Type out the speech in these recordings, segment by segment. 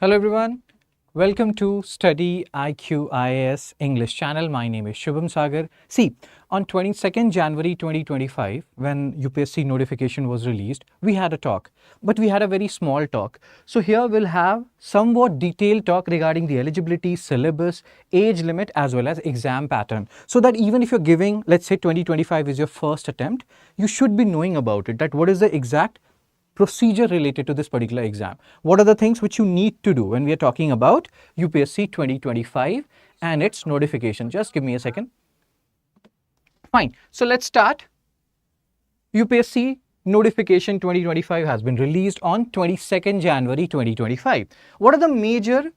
Hello everyone, welcome to StudyIQ IAS English channel. My name is Shubham Sagar. See, on 22nd January 2025, when UPSC notification was released, we had a talk, but we had a very small talk. So here we'll have somewhat detailed talk regarding the eligibility, syllabus, age limit as well as exam pattern. So that even if you're giving, let's say 2025 is your first attempt, you should be knowing about it, that what is the exact procedure related to this particular exam. What are the things which you need to do when we are talking about UPSC 2025 and its notification? Just give me a second. Fine. So let's start. UPSC notification 2025 has been released on 22nd January 2025. What are the major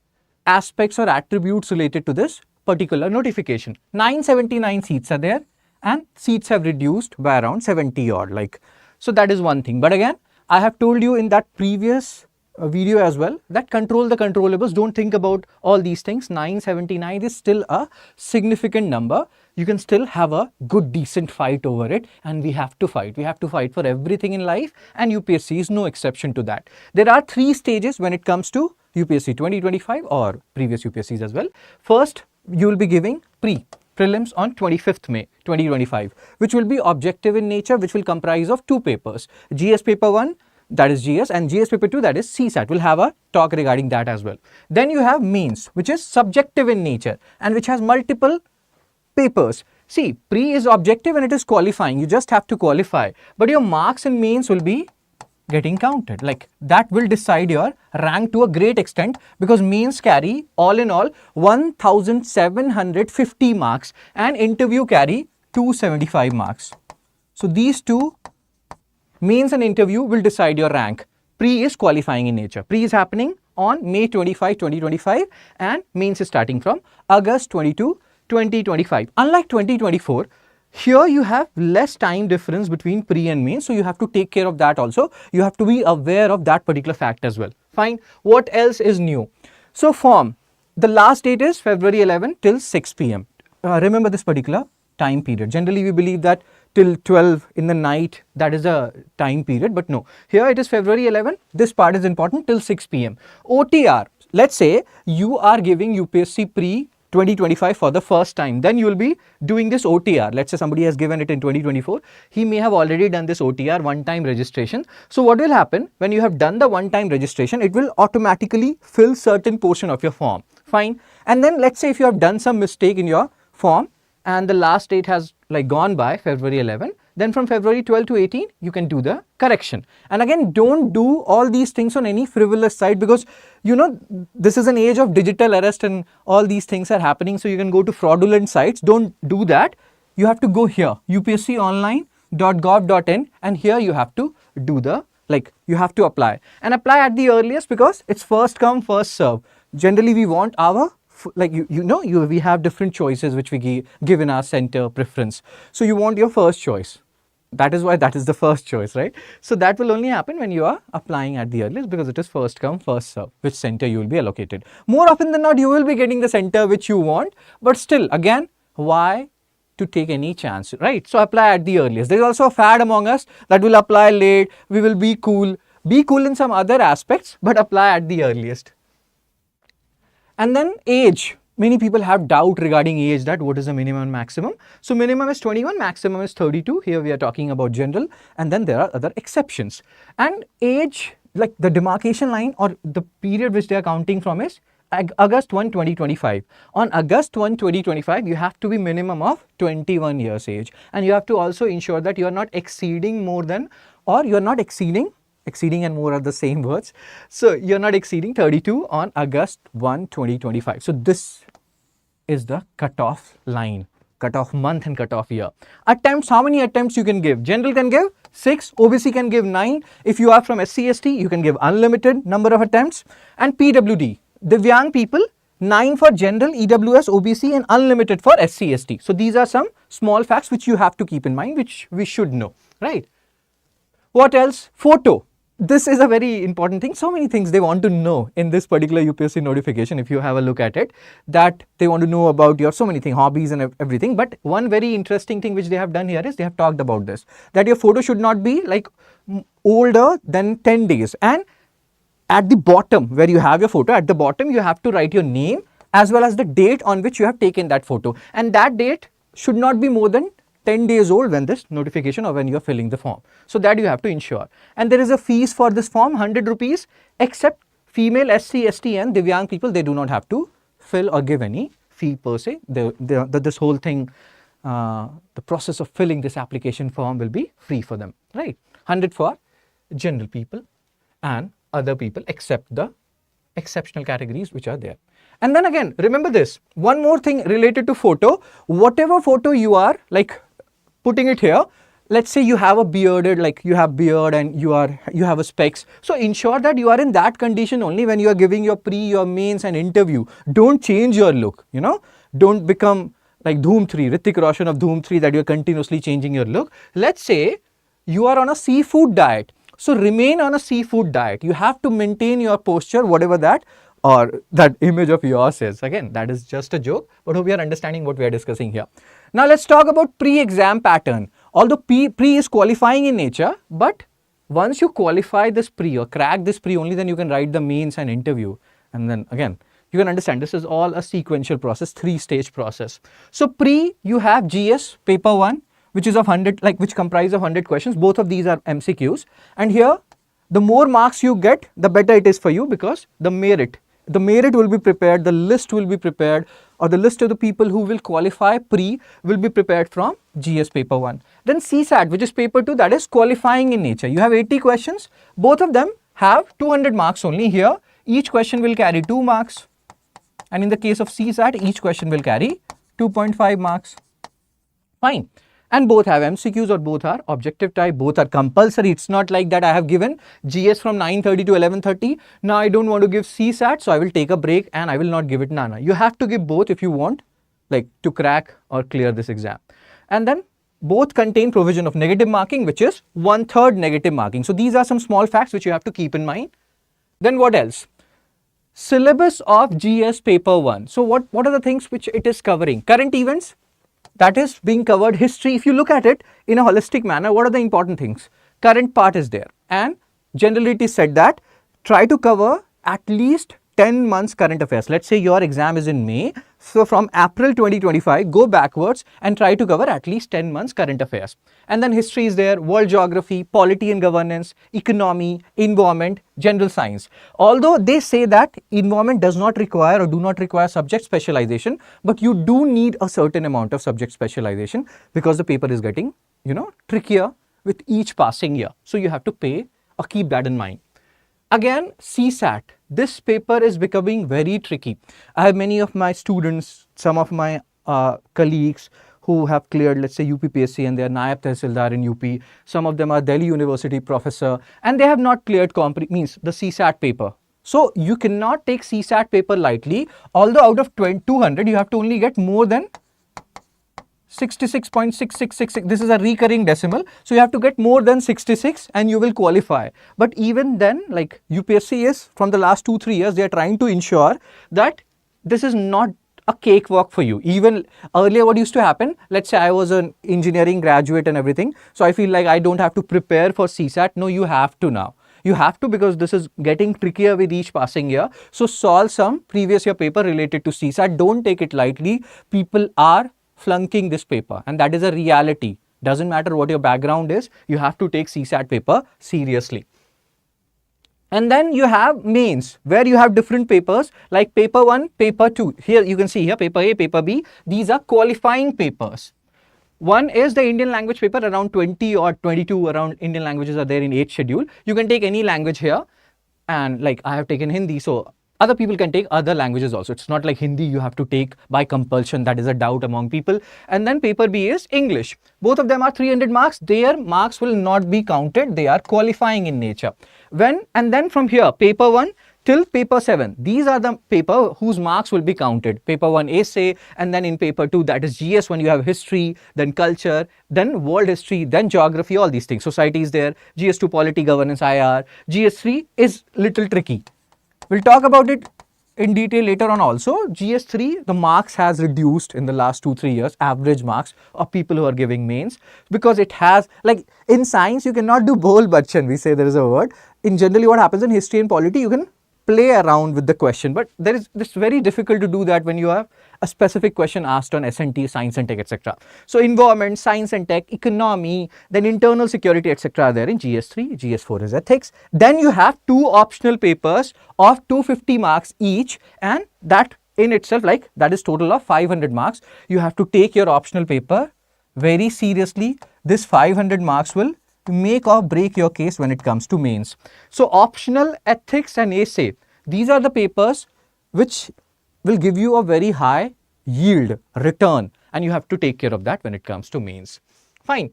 aspects or attributes related to this particular notification? 979 seats are there and seats have reduced by around 70 odd. So that is one thing. But again, I have told you in that previous video as well that control the controllables. Don't think about all these things. 979 is still a significant number. You can still have a good decent fight over it, and we have to fight. We have to fight for everything in life, and UPSC is no exception to that. There are three stages when it comes to UPSC 2025 or previous UPSCs as well. First, you will be giving prelims on 25th May 2025, which will be objective in nature, which will comprise of two papers. GS paper 1, that is GS, and GS paper 2, that is CSAT. We'll have a talk regarding that as well. Then you have mains, which is subjective in nature and which has multiple papers. See, pre is objective and it is qualifying. You just have to qualify, but your marks in mains will be getting counted. That will decide your rank to a great extent, because mains carry all in all 1750 marks and interview carry 275 marks. So these two, mains and interview, will decide your rank. Pre is qualifying in nature. Pre is happening on May 25, 2025 and mains is starting from August 22, 2025. Unlike 2024, here you have less time difference between pre and main, so you have to take care of that also. You have to be aware of that particular fact as well. Fine. What else is new? So form, the last date is February 11 till 6 p.m. Remember this particular time period. Generally we believe that till 12 in the night, that is a time period, but no. Here it is February 11. This part is important, till 6 p.m. OTR, let's say you are giving UPSC pre 2025 for the first time, then you will be doing this OTR. Let's say somebody has given it in 2024. He may have already done this OTR, one-time registration. So what will happen when you have done the one-time registration? It will automatically fill certain portion of your form. Fine. And then let's say if you have done some mistake in your form and the last date has gone by February 11, then from February 12 to 18, you can do the correction. And again, don't do all these things on any frivolous site, because this is an age of digital arrest and all these things are happening. So you can go to fraudulent sites. Don't do that. You have to go here, upsconline.gov.in, and here you have to do the, you have to apply. And apply at the earliest, because it's first come, first serve. Generally, we want our we have different choices which we give in our center preference. So you want your first choice. That is why that is the first choice, right? So that will only happen when you are applying at the earliest, because it is first come, first serve, which center you will be allocated. More often than not, you will be getting the center which you want, but still, again, why to take any chance, right? So apply at the earliest. There is also a fad among us that will apply late. We will be cool. Be cool in some other aspects, but apply at the earliest. And then age. Many people have doubt regarding age, that what is the minimum and maximum. So minimum is 21, maximum is 32. Here we are talking about general, and then there are other exceptions. And age, the demarcation line or the period which they are counting from is August 1, 2025. On August 1, 2025, you have to be minimum of 21 years age. And you have to also ensure that you are not exceeding more than, or you are not exceeding and more are the same words. So you're not exceeding 32 on August 1, 2025. So this is the cutoff line, cutoff month and cutoff year. Attempts, how many attempts you can give? General can give 6, OBC can give 9. If you are from SC/ST, you can give unlimited number of attempts. And PWD, Divyang people, 9 for general, EWS, OBC, and unlimited for SC/ST. So these are some small facts which you have to keep in mind, which we should know, right? What else? Photo. This is a very important thing. So many things they want to know in this particular UPSC notification. If you have a look at it, that they want to know about your so many things, hobbies and everything. But one very interesting thing which they have done here is they have talked about this, that your photo should not be older than 10 days. And at the bottom where you have your photo, at the bottom you have to write your name as well as the date on which you have taken that photo, and that date should not be more than 10 days old when this notification or when you are filling the form. So that you have to ensure. And there is a fees for this form, 100 rupees, except female SC, ST and Divyang people, they do not have to fill or give any fee per se. This whole thing, the process of filling this application form will be free for them, right? 100 for general people and other people except the exceptional categories which are there. And then again, remember this, one more thing related to photo, whatever photo you are like putting it here, let's say you have a bearded, like you have beard and you have a specs. So ensure that you are in that condition only when you are giving your pre, your mains and interview. Don't change your look, you know, don't become like Dhoom 3, Hrithik Roshan of Dhoom 3, that you're continuously changing your look. Let's say you are on a seafood diet. So remain on a seafood diet. You have to maintain your posture, whatever that or that image of yours is. Again, that is just a joke, but hope you are understanding what we are discussing here. Now let's talk about pre-exam pattern. Although pre is qualifying in nature, but once you qualify this pre or crack this pre, only then you can write the mains and interview. And then again, you can understand this is all a sequential process, 3-stage process. So pre, you have GS paper 1, which is of 100, like which comprise of 100 questions. Both of these are MCQs. And here, the more marks you get, the better it is for you, because the merit will be prepared, the list will be prepared, or the list of the people who will qualify pre will be prepared from GS paper 1. Then CSAT, which is paper 2, that is qualifying in nature. You have 80 questions. Both of them have 200 marks only. Here, each question will carry 2 marks. And in the case of CSAT, each question will carry 2.5 marks. Fine. And both have MCQs or both are objective type, both are compulsory. It's not like that I have given GS from 9:30 to 11:30. Now I don't want to give CSAT, so I will take a break and I will not give it. No. You have to give both if you want like to crack or clear this exam. And then both contain provision of negative marking, which is 1/3 negative marking. So these are some small facts which you have to keep in mind. Then what else? Syllabus of GS paper 1. So what are the things which it is covering? Current events, that is being covered. History, if you look at it in a holistic manner, what are the important things? Current part is there, and generally it is said that try to cover at least 10 months current affairs. Let's say your exam is in May, so from April 2025 go backwards and try to cover at least 10 months current affairs. And then history is there, world geography, polity and governance, economy, environment, general science. Although they say that environment does not require or do not require subject specialization, but you do need a certain amount of subject specialization because the paper is getting, trickier with each passing year. So you have to pay or keep that in mind. Again, CSAT, this paper is becoming very tricky. I have many of my students, some of my colleagues who have cleared, let's say UPSC, and they are Nayab Tehsildar in UP. Some of them are Delhi University professor, and they have not cleared the CSAT paper. So you cannot take CSAT paper lightly. Although out of 200, you have to only get more than 66.6666. This is a recurring decimal. So you have to get more than 66 and you will qualify. But even then, like UPSC is, from the last 2-3 years, they are trying to ensure that this is not a cakewalk for you. Even earlier, what used to happen, let's say I was an engineering graduate and everything. So I feel like I don't have to prepare for CSAT. No, you have to now. You have to, because this is getting trickier with each passing year. So solve some previous year paper related to CSAT. Don't take it lightly. People are flunking this paper, and that is a reality. Doesn't matter what your background is, you have to take CSAT paper seriously. And then you have mains, where you have different papers like paper 1, paper 2. Here you can see here paper A, paper B. These are qualifying papers. One is the Indian language paper, around 20 or 22 around Indian languages are there in 8th schedule. You can take any language here, and like I have taken Hindi, so other people can take other languages also. It's not like Hindi you have to take by compulsion. That is a doubt among people. And then paper B is English. Both of them are 300 marks. Their marks will not be counted. They are qualifying in nature. And then from here, paper 1 till paper 7. These are the paper whose marks will be counted. Paper 1 essay, and then in paper 2, that is GS, when you have history, then culture, then world history, then geography, all these things. Society is there. GS2 polity, governance, IR. GS3 is little tricky. We'll talk about it in detail later on also. GS3, the marks has reduced in the last 2-3 years, average marks of people who are giving mains, because it has, like in science you cannot do bol bachan, we say there is a word. In generally what happens in history and polity, you can play around with the question, but it's very difficult to do that when you have a specific question asked on S&T, science and tech, etc. So environment, science and tech, economy, then internal security, etc. are there in GS3. GS4 is ethics. Then you have 2 optional papers of 250 marks each, and that in itself, like that is total of 500 marks. You have to take your optional paper very seriously. This 500 marks will make or break your case when it comes to mains. So optional, ethics and essay, these are the papers which will give you a very high yield return, and you have to take care of that when it comes to mains. Fine.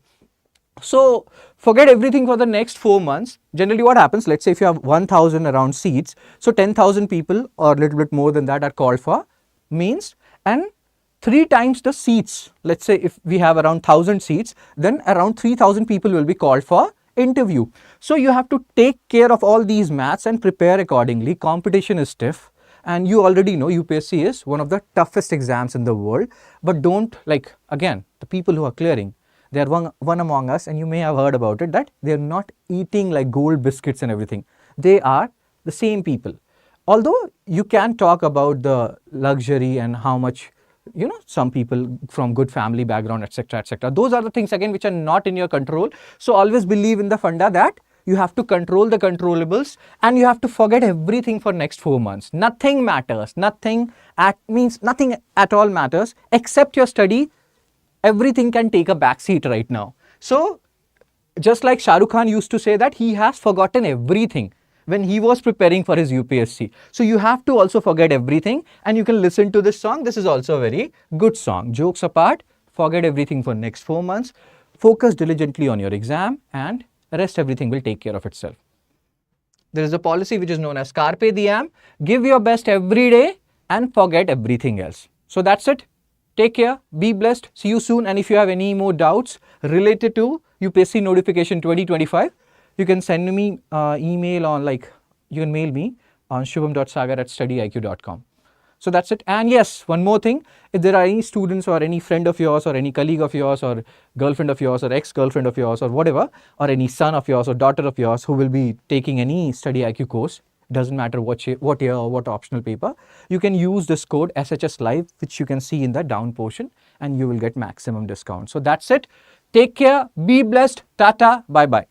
So forget everything for the next 4 months. Generally what happens, let's say if you have 1000 around seats, so 10,000 people or a little bit more than that are called for mains, and 3 times the seats. Let's say if we have around 1000 seats, then around 3000 people will be called for interview. So you have to take care of all these maths and prepare accordingly. Competition is stiff, and you already know UPSC is one of the toughest exams in the world. But don't, like, again, the people who are clearing, they are one among us, and you may have heard about it, that they are not eating like gold biscuits and everything. They are the same people. Although you can talk about the luxury and how much, you know, some people from good family background, etc., etc. Those are the things again which are not in your control. So always believe in the funda that you have to control the controllables, and you have to forget everything for next 4 months. Nothing matters. Nothing at all matters except your study. Everything can take a back seat right now. So just like Shah Rukh Khan used to say that he has forgotten everything when he was preparing for his UPSC. So you have to also forget everything, and you can listen to this song. This is also a very good song. Jokes apart, forget everything for next 4 months. Focus diligently on your exam, and rest everything will take care of itself. There is a policy which is known as Carpe Diem. Give your best every day and forget everything else. So that's it. Take care, be blessed, see you soon. And if you have any more doubts related to UPSC notification 2025, you can send me email on, like, you can mail me on shubham.sagar@studyiq.com. So that's it. And yes, one more thing, if there are any students or any friend of yours or any colleague of yours or girlfriend of yours or ex-girlfriend of yours or whatever, or any son of yours or daughter of yours who will be taking any StudyIQ course, doesn't matter what year or what optional paper, you can use this code SHS Live, which you can see in the down portion, and you will get maximum discount. So that's it. Take care, be blessed, tata, bye bye.